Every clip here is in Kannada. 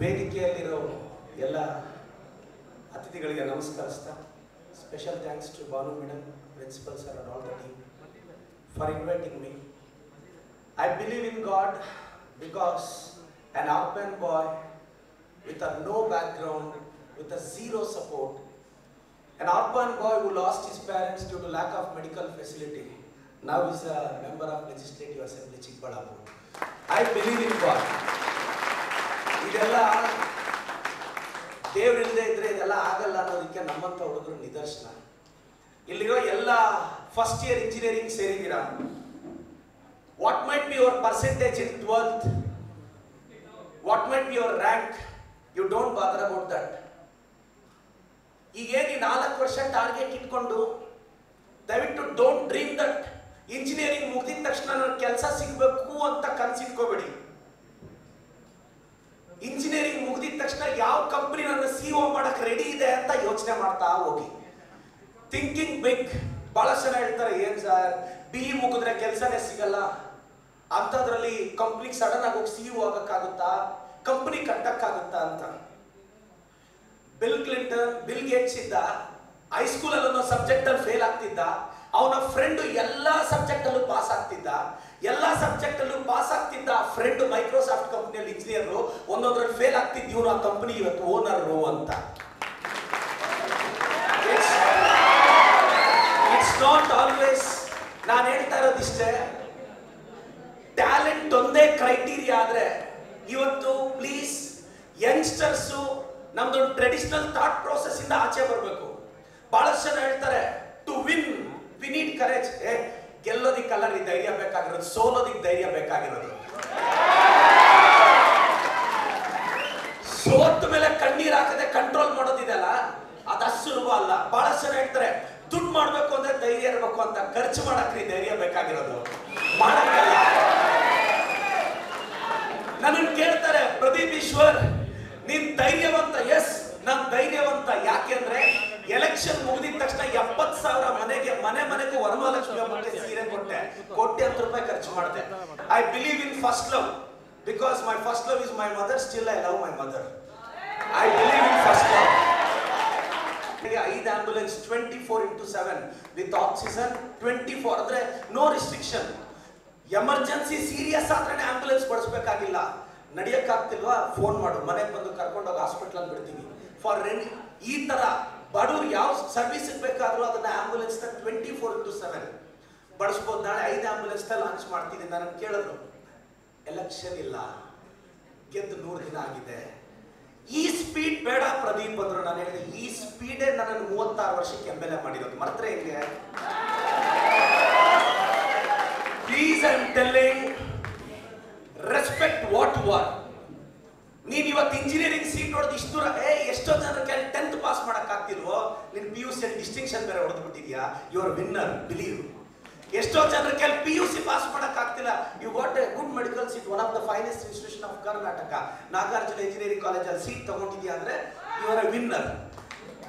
ವೇದಿಕೆಯಲ್ಲಿರೋ ಎಲ್ಲ ಅತಿಥಿಗಳಿಗೆ ನಮಸ್ಕರಿಸ್ತಾ special thanks to Banu madam, principal sir and all the team for inviting me. I believe in God because an orphan boy with a no background, with a zero support, an orphan boy who lost his parents due to lack of medical facility, now is a member of Legislative Assembly Chikbalapur. I believe in God. ಇದೆಲ್ಲ ದೇವರಿಲ್ಲದೆ ಇದ್ರೆ ಇದೆಲ್ಲ ಆಗಲ್ಲ ಅನ್ನೋದಕ್ಕೆ ನಮ್ಮಂತ ಹುಡುಗರು ನಿದರ್ಶನ. ಇಲ್ಲಿರೋ ಎಲ್ಲ ಫಸ್ಟ್ ಇಯರ್ ಇಂಜಿನಿಯರಿಂಗ್ ಸೇರಿದ್ದೀರಾ. What might be your percentage in 12th, what might be your rank, you don't bother about that. ಈಗೇನು 4 ವರ್ಷ ಟಾರ್ಗೆಟ್ ಇಟ್ಕೊಂಡು ದಯವಿಟ್ಟು ಡೋಂಟ್ ಡ್ರೀಮ್ ದಟ್ ಇಂಜಿನಿಯರಿಂಗ್ ಮುಗಿದ ತಕ್ಷಣ ನನಗೆ ಕೆಲಸ ಸಿಗಬೇಕು ಅಂತ ಕನಸಿಟ್ಕೋಬೇಡಿ. ಇಂಜಿನಿಯರಿಂಗ್ ಮುಗಿದ ತಕ್ಷಣ ಯಾವ ಕಂಪನಿ ನನ್ನ ಸಿಒ ಮಾಡಕ್ ರೆಡಿ ಇದೆ ಅಂತ ಯೋಚನೆ ಮಾಡ್ತಾ ಹೋಗಿ. Thinking big. ಬಹಳ ಜನ ಹೇಳ್ತಾರೆ, ಏನ್ ಸರ್ BE ಮುಗಿದ್ರೆ ಕೆಲಸನೇ ಸಿಗಲ್ಲ, ಅಂತದ್ರಲ್ಲಿ ಕಂಪ್ನಿಗೆ ಸಡನ್ ಆಗಿ ಹೋಗಿ ಸಿಇಒ ಆಗಕ್ಕಾಗುತ್ತಾ, ಕಂಪನಿ ಕಟ್ಟಕ್ಕಾಗುತ್ತಾ ಅಂತ. ಬಿಲ್ ಗೇಟ್ಸ್ ಇದ್ದ, ಹೈಸ್ಕೂಲ್ ಅಲ್ಲಿ ಒಂದೊಂದು ಸಬ್ಜೆಕ್ಟ್ ಅಲ್ಲಿ ಫೇಲ್ ಆಗ್ತಿದ್ದ, ಅವನ ಫ್ರೆಂಡ್ ಎಲ್ಲಾ ಸಬ್ಜೆಕ್ಟ್ ಅಲ್ಲೂ ಪಾಸ್ ಆಗ್ತಿದ್ದ. ಎಲ್ಲಾ ಸಬ್ಜೆಕ್ಟ್ ಅಲ್ಲೂ ಪಾಸ್ ಆಗ್ತಿದ್ದ ಫ್ರೆಂಡ್ ಮೈಕ್ರೋಸಾಫ್ಟ್ ಕಂಪನಿಯಲ್ಲಿ ಇಂಜಿನಿಯರ್, ಒಂದೊಂದ್ರಲ್ಲಿ ಫೇಲ್ ಆಗ್ತಿದ್ದ, ಇವನು ಆ ಕಂಪನಿ ಇವತ್ತು ಓನರ್ ಅಂತ. It's not always. ನಾನು ಹೇಳ್ತಾ ಇರೋದಿಷ್ಟೇ, ಟ್ಯಾಲೆಂಟ್ ಒಂದೇ ಕ್ರೈಟೀರಿಯಾ ಆದ್ರೆ ಇವತ್ತು ಪ್ಲೀಸ್ ಯಂಗ್ಸ್ಟರ್ಸ್ ನಮ್ದೊಂದು ಟ್ರೆಡಿಷನಲ್ ಥಾಟ್ ಪ್ರೋಸೆಸ್ ಇಂದ ಆಚೆ ಬರಬೇಕು. ಬಹಳಷ್ಟು ಜನ ಹೇಳ್ತಾರೆ to win we need courage. ಗೆಲ್ಲೋದಿಕ್ಕಲ್ಲ ಧೈರ್ಯ ಬೇಕಾಗಿರೋದು, ಸೋಲೋದಿಕ್ ಧೈರ್ಯ ಬೇಕಾಗಿರೋದು. ಸೋತ ಮೇಲೆ ಕಣ್ಣೀರ್ ಹಾಕದೆ ಕಂಟ್ರೋಲ್ ಮಾಡೋದಿದೆಯಲ್ಲ, ಅದಷ್ಟು ಸುಲಭ ಅಲ್ಲ. ಬಹಳಷ್ಟು ಜನ ಹೇಳ್ತಾರೆ ದುಡ್ಡು ಮಾಡ್ಬೇಕು ಅಂದ್ರೆ ಧೈರ್ಯ ಇರಬೇಕು ಅಂತ. ಖರ್ಚು ಮಾಡಕ್ರಿ ಧೈರ್ಯ ಬೇಕಾಗಿರೋದು, ಮಾಡಕ್ಕಲ್ಲ. ನನ್ನನ್ನು ಕೇಳ್ತಾರೆ, ಪ್ರದೀಪ್ ಈಶ್ವರ್ ನೀನ್ ಧೈರ್ಯವಂತ? ಎಸ್, ನಾನ್ ಧೈರ್ಯವಂತ. ಯಾಕೆಂದ್ರೆ ಎಲೆಕ್ಷನ್ ಮುಗಿದ ತಕ್ಷಣ 70,000 ಮನೆಗೂ ವರಮಹಾಲಕ್ಷ್ಮಿ ಮತ್ತೆ ಸೀರೆ ಕೊಟ್ಟೆ, ಕೋಟ್ಯಾಂತರ ರೂಪಾಯಿ ಖರ್ಚು ಮಾಡಿದೆ. I believe in first love because my first love is my mother. Still I love my mother. I believe in first love. 5 ambulance 24/7 with oxygen 24 ಅಂದ್ರೆ ನೋ ರಿಸ್ಟ್ರಿಕ್ಷನ್. ಎಮರ್ಜೆನ್ಸಿ ಸೀರಿಯಸ್ ಆದ್ರೆ ಆಂಬ್ಯುಲೆನ್ಸ್ ಬಳಸಬೇಕಾಗಿಲ್ಲ. ನಡೆಯಕ್ಕಾಗ್ತಿಲ್ವಾ, ಫೋನ್ ಮಾಡು, ಮನೆಗೆ ಬಂದು ಕರ್ಕೊಂಡೋಗಿ ಹಾಸ್ಪಿಟಲ್ ಅಲ್ಲಿ ಬಿಡ್ತೀವಿ. ಫಾರ್ ಈ ತರ ಬಡವ್ರು ಯಾವ ಸರ್ವಿಸ್ ಬೇಕಾದ್ರೂ ಅದನ್ನ ಆಂಬ್ಯುಲೆನ್ಸ್ 24/7 ಬಳಸ್ಬೋದು. ನಾಳೆ 5 ಆಂಬ್ಯುಲೆನ್ಸ್ ಲಾಂಚ್ ಮಾಡ್ತೀನಿ. ನಾನು ಕೇಳಿದ್ರು, ಎಲೆಕ್ಷನ್ ಇಲ್ಲ, ಗೆದ್ದು 100 ದಿನ ಆಗಿದೆ, ಈ ಸ್ಪೀಡ್ ಬೇಡ ಪ್ರದೀಪ್ ಅಂದ್ರು. ನಾನು ಹೇಳಿದೆ, ಈ ಸ್ಪೀಡೇ ನನ್ನನ್ನು 36 ವರ್ಷಕ್ಕೆ MLA ಮಾಡಿರೋದು. ಮರ್ತ್ರೆ ಹೆಂಗೆ? Please I am telling, respect what you are. ನೀನ್ ಇವತ್ತು ಇಂಜಿನಿಯರಿಂಗ್ ಸೀಟ್ ಹೊಡೆದು ಇಷ್ಟು ದೂರ, ಎಷ್ಟೋ ಜನರ ಕೈ 10th ಪಾಸ್ ಮಾಡಕ್ ಆಗ್ತಿಲ್ವೋ, ನೀನ್ PUC ಡಿಸ್ಟಿಂಕ್ಷನ್ ಬೇರೆ ಹೊಡೆದು ಬಿಟ್ಟಿದ್ಯಾ, ಯು ಆರ್ ವಿನ್ನರ್, ಬಿಲೀವ್. ಎಷ್ಟೋ ಜನರ ಕೈ PUC ಪಾಸ್ ಮಾಡಕ್ ಆಗ್ತಿಲ್ಲ, you got a good medical seat, one of the finest institution of Karnataka, Nagarjuna engineering ಕಾಲೇಜಲ್ಲಿ ಸೀಟ್ ತಗೊಂಡಿದ್ಯಾ ಅಂದ್ರೆ ಯು ಆರ್ ಎ ವಿನ್ನರ್.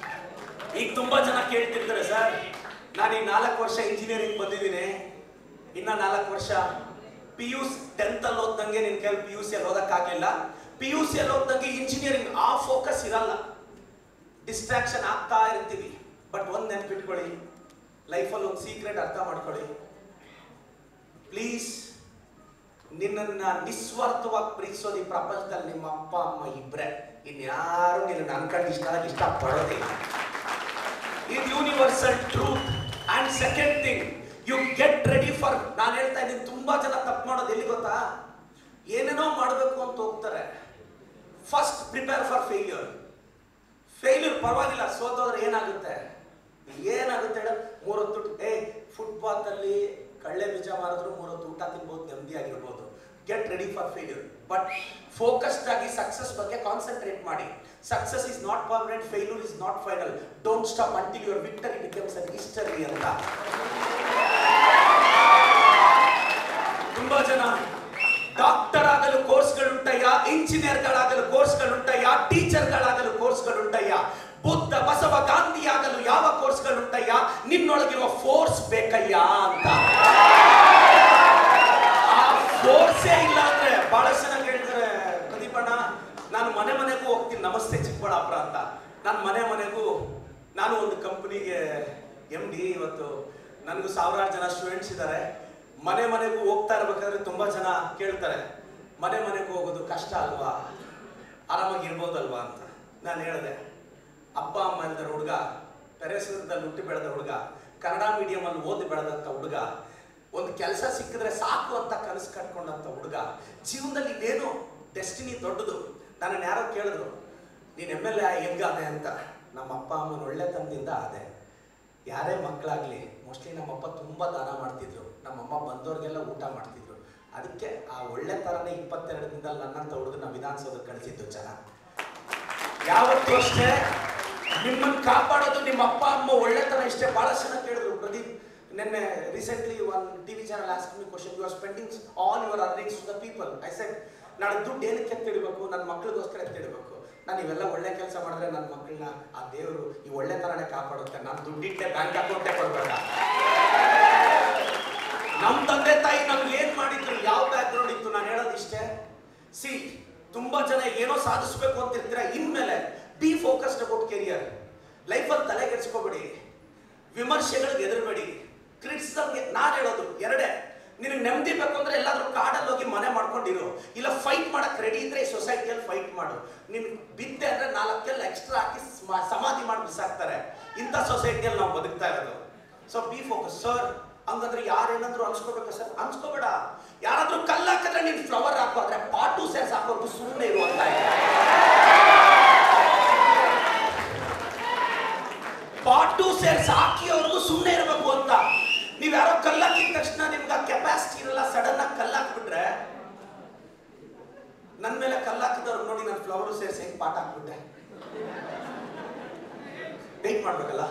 ಈಗ ತುಂಬಾ ಜನ ಕೇಳ್ತಿರ್ತಾರೆ, ಸರ್ ನಾನು ಈ 4 ವರ್ಷ ಇಂಜಿನಿಯರಿಂಗ್ ಬಂದಿದ್ದೀನಿ, ಇನ್ನ 4 ವರ್ಷ PUC 10th ಅಲ್ಲಿ ಓದ್ದಂಗೆ ನಿನ್ ಕೈ PUC ಅಲ್ಲಿ ಓದಕ್ಕಾಗಲಿಲ್ಲ, PUC ಅಲ್ಲಿ ಓದ್ದಂಗೆ ಇಂಜಿನಿಯರಿಂಗ್ ಆ ಫೋಕಸ್ ಇರಲ್ಲ, ಡಿಸ್ಟ್ರಾಕ್ಷನ್ ಆಗ್ತಾ ಇರ್ತೀವಿ. ಬಟ್ ಒಂದ್ ನೆನ್ಪಿಟ್ಕೊಳ್ಳಿ, ಲೈಫಲ್ಲಿ ಒಂದು ಸೀಕ್ರೆಟ್ ಅರ್ಥ ಮಾಡ್ಕೊಳ್ಳಿ. ಪ್ಲೀಸ್, ನಿನ್ನನ್ನ ನಿಸ್ವಾರ್ಥವಾಗಿ ಪ್ರೀತಿಸೋದು ಈ ಪ್ರಪಂಚದಲ್ಲಿ ನಿಮ್ಮ ಅಪ್ಪ ಅಮ್ಮ ಇಬ್ರೆ, ಇನ್ಯಾರು ನಿನ್ನ ಅನ್ಕಂಡು ಇಷ್ಟಪಡೋದಿಲ್ಲ. ಇದು universal truth. And second thing, you get ready for. ನಾನು ಹೇಳ್ತಾ ಇದ್ದೀನಿ, ತುಂಬಾ ಜನ ತಪ್ಪು ಮಾಡೋದು ಎಲ್ಲಿ ಗೊತ್ತಾ, ಏನೇನೋ ಮಾಡಬೇಕು ಅಂತ ಹೋಗ್ತಾರೆ. First prepare for failure. Failure ಪರವಾಗಿಲ್ಲ, ಸೋತೋದ್ರೆ ಏನಾಗುತ್ತೆ ಹೇಳ, 3 ಹೊತ್ತು ಫುಟ್ಪಾತ್ ಅಲ್ಲಿ ಕಳ್ಳೆ ಬೀಜ ಮಾರಿದ್ರು 3 ಹೊತ್ತು ಊಟ ತಿನ್ಬಹುದು, ನೆಮ್ಮದಿಯಾಗಿರ್ಬೋದು. Get ready for failure, but focused ಆಗಿ ಸಕ್ಸಸ್ ಬಗ್ಗೆ ಕಾನ್ಸಂಟ್ರೇಟ್ ಮಾಡಿ. Success is not permanent, failure is not final. Don't stop until your victory becomes an history ಅಂತ. ತುಂಬಾ ಜನ ಡಾಕ್ಟರ್ ಆಗಲು ಕೋರ್ಸ್ಗಳುಂಟಯ್ಯ, ಇಂಜಿನಿಯರ್ಗಳಾಗಲು ಕೋರ್ಸ್ಗಳುಂಟಯ್ಯ, ಟೀಚರ್ಗಳಾಗಲು ಕೋರ್ಸ್ಗಳುಂಟಯ್ಯ, ಬುದ್ಧ ಬಸವ ಗಾಂಧಿ ಆಗಲು ಯಾವ ಕೋರ್ಸ್ಗಳುಂಟಯ್ಯ, ನಿನ್ನೊಳಗಿರುವ ಫೋರ್ಸ್ ಬೇಕಯ್ಯ ಅಂತ. ಆ ಫೋರ್ಸೇ ಇಲ್ಲ ಅಂದ್ರೆ ಬಹಳ ಜನ ಹೇಳ್ತಾರೆ, ಪ್ರದೀಪಣ್ಣ ನಾನು ಮನೆ ಮನೆ ಮನೆಗೂ ಹೋಗ್ತೀನಿ, ನಮಸ್ತೆ ಚಿಕ್ಕಬಳ್ಳಾಪುರ ಅಂತ. ನಾನು ಮನೆ ಮನೆಗೂ, ನಾನು ಒಂದು ಕಂಪ್ನಿಗೆ MD, ಇವತ್ತು ನನಗೂ ಸಾವಿರಾರು ಜನ ಸ್ಟೂಡೆಂಟ್ಸ್ ಇದ್ದಾರೆ. ಮನೆ ಮನೆಗೂ ಹೋಗ್ತಾ ಇರ್ಬೇಕಾದ್ರೆ ತುಂಬ ಜನ ಕೇಳ್ತಾರೆ, ಮನೆ ಮನೆಗೂ ಹೋಗೋದು ಕಷ್ಟ ಅಲ್ವಾ, ಆರಾಮಾಗಿರ್ಬೋದಲ್ವಾ ಅಂತ. ನಾನು ಹೇಳಿದೆ, ಅಪ್ಪ ಅಮ್ಮ ಇಲ್ದರ ಹುಡುಗ, ಪೆರೇಸದಲ್ಲಿ ಹುಟ್ಟಿ ಬೆಳೆದ ಹುಡುಗ, ಕನ್ನಡ ಮೀಡಿಯಮಲ್ಲಿ ಓದಿ ಬೆಳೆದಂಥ ಹುಡುಗ, ಒಂದು ಕೆಲಸ ಸಿಕ್ಕಿದ್ರೆ ಸಾಕು ಅಂತ ಕನಸು ಕಟ್ಕೊಂಡಂಥ ಹುಡುಗ, ಜೀವನದಲ್ಲಿ ಇನ್ನೇನು ಡೆಸ್ಟಿನಿ ದೊಡ್ಡದು. ನನ್ನನ್ನು ಯಾರೋ ಕೇಳಿದ್ರು, ನೀನು MLA ಹೆಂಗಾದೆ ಅಂತ. ನಮ್ಮ ಅಪ್ಪ ಅಮ್ಮನ ಒಳ್ಳೆತನದಿಂದ ಆದೆ. ಯಾರೇ ಮಕ್ಕಳಾಗಲಿ, ಮೋಸ್ಟ್ಲಿ ನಮ್ಮಪ್ಪ ತುಂಬ ದಾನ ಮಾಡ್ತಿದ್ರು, ನಮ್ಮಮ್ಮ ಬಂದವ್ರಿಗೆಲ್ಲ ಊಟ ಮಾಡ್ತಿದ್ರು. ಅದಕ್ಕೆ ಆ ಒಳ್ಳೆ ಥರನೇ 22 ದಿನದಲ್ಲಿ ನನ್ನಂಥ ಹುಡುಗನ ವಿಧಾನಸೌಧಕ್ಕೆ ಕಳಿಸಿದ್ದು ಜನ. ಯಾವತ್ತೂ ಅಷ್ಟೇ ನಿಮ್ಮನ್ನು ಕಾಪಾಡೋದು ನಿಮ್ಮ ಅಪ್ಪ ಅಮ್ಮ ಒಳ್ಳೆತನ ಇಷ್ಟೇ. ಭಾಳ ಜನ ಕೇಳಿದ್ರು, ಪ್ರದೀಪ್ ನಿನ್ನೆ recently one TV channel ask me question, you are spending all your earnings to the people. I said, ನಾಳೆ ದುಡ್ಡು ಏನಕ್ಕೆ ಎತ್ತಿಡಬೇಕು, ನನ್ನ ಮಕ್ಳಿಗೋಸ್ಕರ ಎತ್ತಿಡಬೇಕು. ನಾನು ಇವೆಲ್ಲ ಒಳ್ಳೆ ಕೆಲಸ ಮಾಡಿದ್ರೆ ನನ್ನ ಮಕ್ಕಳನ್ನ ಆ ದೇವರು ಈ ಒಳ್ಳೆ ಥರನೇ ಕಾಪಾಡುತ್ತೆ. ನಾನು ದುಡ್ಡಿಟ್ಟೆ ಬ್ಯಾಂಕ್ ಅಕೌಂಟೇ ಕೊಡಬೇಡ. ನಮ್ಮ ತಂದೆ ತಾಯಿ ನಮ್ಗೆ ಏನು ಮಾಡಿದ್ರು, ಯಾವ ಬ್ಯಾಕ್ಗ್ರೌಂಡ್ ಇತ್ತು, ನಾನು ಹೇಳೋದು ಇಷ್ಟೇ. ಸಿ, ತುಂಬ ಜನ ಏನೋ ಸಾಧಿಸ್ಬೇಕು ಅಂತಿರ್ತೀರ, ಇನ್ಮೇಲೆ ಬಿ ಫೋಕಸ್ಡ್ ಅಬೌಟ್ ಕೆರಿಯರ್. ಲೈಫಲ್ಲಿ ತಲೆ ಕೆಡಿಸ್ಕೋಬೇಡಿ, ವಿಮರ್ಶೆಗಳಿಗೆ ಎದುರಬೇಡಿ, ಕ್ರಿಟಿಸಿಸಮ್ಗೆ. ನಾನು ಹೇಳೋದು ಎರಡೇ, ನಿನಗೆ ನೆಮ್ಮದಿ ಬೇಕು ಅಂದ್ರೆ ಎಲ್ಲಾದ್ರೂ ಕಾಡಲ್ಲಿ ಹೋಗಿ ಮನೆ ಮಾಡ್ಕೊಂಡಿರು, ಇಲ್ಲ ಫೈಟ್ ಮಾಡಕ್ಕೆ ರೆಡಿ ಇದ್ರೆ ಸೊಸೈಟಿಯಲ್ಲಿ ಫೈಟ್ ಮಾಡು. ನಿಮ್ಗೆ ಬಿದ್ದೆ ಅಂದ್ರೆ 4 ಎಕ್ಸ್ಟ್ರಾ ಹಾಕಿ ಸಮಾಧಿ ಮಾಡಿ ಬಿಸಾಕ್ತಾರೆ. ಇಂಥ ಸೊಸೈಟಿಯಲ್ಲಿ ನಾವು ಬದುಕ್ತಾ ಇರೋದು. So B focus. ಸರ್ ಹಂಗಂದ್ರೆ ಯಾರೇನಾದ್ರೂ ಅನ್ಸ್ಕೋಬೇಕಾ ಸರ್? ಅನ್ಸ್ಕೋಬೇಡ. ಯಾರಾದ್ರೂ ಕಲ್ಲು ಹಾಕಿದ್ರೆ ನೀನು ಫ್ಲವರ್ ಹಾಕೋದ್ರೆ ಪಾಟು ಸೇರ್ಸ್ ಹಾಕೋರ್ಗು ಸುಮ್ಮನೆ ಇರುವಂತ. ಪಾಟು ಸೇರ್ಸ್ ಹಾಕಿಯವ್ರಿಗೂ ಸುಮ್ಮನೆ ಇರಬೇಕು ಅಂತ. ನೀವು ಯಾರೋ ಕಲ್ಲಾಕಿದ ತಕ್ಷಣ ನಿಮ್ಗೆ ಆ ಕೆಪಾಸಿಟಿ ಇರಲ್ಲ, ಸಡನ್ ಆಗಿ ಕಲ್ಲಾಕ್ಬಿಟ್ರೆ. ನನ್ನ ಮೇಲೆ ಕಲ್ಲಾಕಿದವ್ರು ನೋಡಿ ನಾನು ಫ್ಲವರ್ ಸೇರ್ಸ್ ಹೆಂಗ್ ಪಾಠ ಹಾಕ್ಬಿಟ್ಟೆ. ವೇಟ್ ಮಾಡ್ಬೇಕಲ್ಲ.